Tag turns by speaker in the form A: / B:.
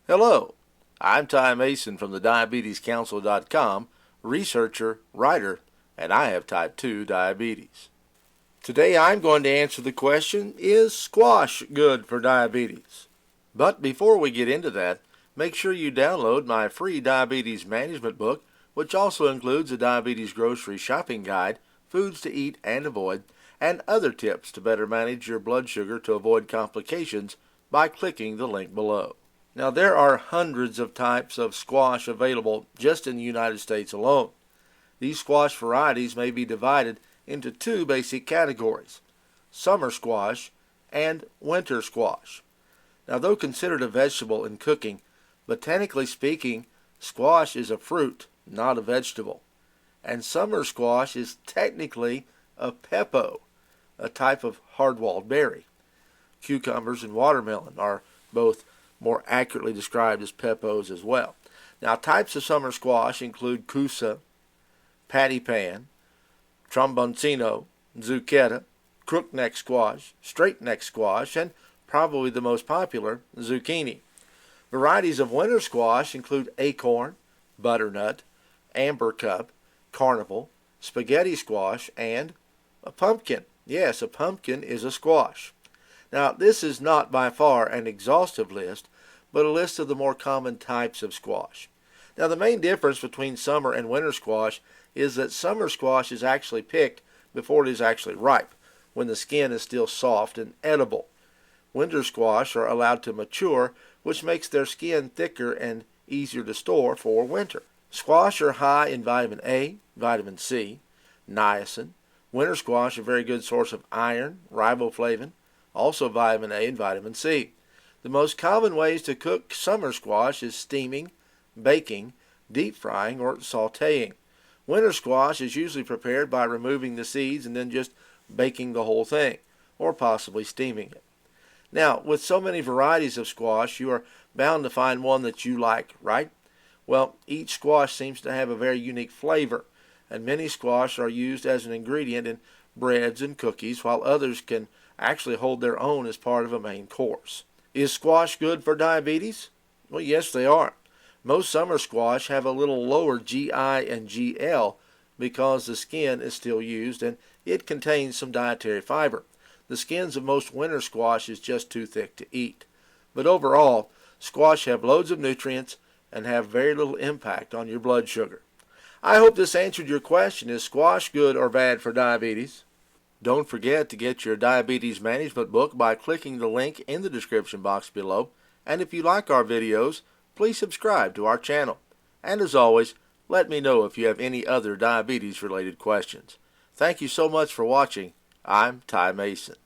A: Hello, I'm Ty Mason from the DiabetesCouncil.com, researcher, writer, and I have type 2 diabetes. Today I'm going to answer the question, is squash good for diabetes? But before we get into that, make sure you download my free diabetes management book, which also includes a diabetes grocery shopping guide, foods to eat and avoid, and other tips to better manage your blood sugar to avoid complications by clicking the link below. Now, there are hundreds of types of squash available just in the United States alone. These squash varieties may be divided into two basic categories: summer squash and winter squash. Now, though considered a vegetable in cooking, botanically speaking, squash is a fruit, not a vegetable. And summer squash is technically a pepo, a type of hard-walled berry. Cucumbers and watermelon are both more accurately described as pepos as well. Now, types of summer squash include Cousa, Pattypan, Tromboncino, zucchetta, Crookneck squash, straightneck squash, and probably the most popular, zucchini. Varieties of winter squash include acorn, butternut, amber cup, carnival, spaghetti squash, and a pumpkin. Yes, a pumpkin is a squash. Now, this is not by far an exhaustive list, but a list of the more common types of squash. Now, the main difference between summer and winter squash is that summer squash is actually picked before it is actually ripe, when the skin is still soft and edible. Winter squash are allowed to mature, which makes their skin thicker and easier to store for winter. Squash are high in vitamin A, vitamin C, niacin. Winter squash are a very good source of iron, riboflavin, also vitamin A and vitamin C. The most common ways to cook summer squash is steaming, baking, deep frying, or sautéing. Winter squash is usually prepared by removing the seeds and then just baking the whole thing, or possibly steaming it. Now, with so many varieties of squash, you are bound to find one that you like, right? Well, each squash seems to have a very unique flavor, and many squash are used as an ingredient in breads and cookies, while others can actually hold their own as part of a main course. Is squash good for diabetes? Well, yes, they are. Most summer squash have a little lower GI and GL because the skin is still used and it contains some dietary fiber. The skins of most winter squash is just too thick to eat. But overall, squash have loads of nutrients and have very little impact on your blood sugar. I hope this answered your question. Is squash good or bad for diabetes? Don't forget to get your diabetes management book by clicking the link in the description box below. And if you like our videos, please subscribe to our channel. And as always, let me know if you have any other diabetes related questions. Thank you so much for watching. I'm Ty Mason.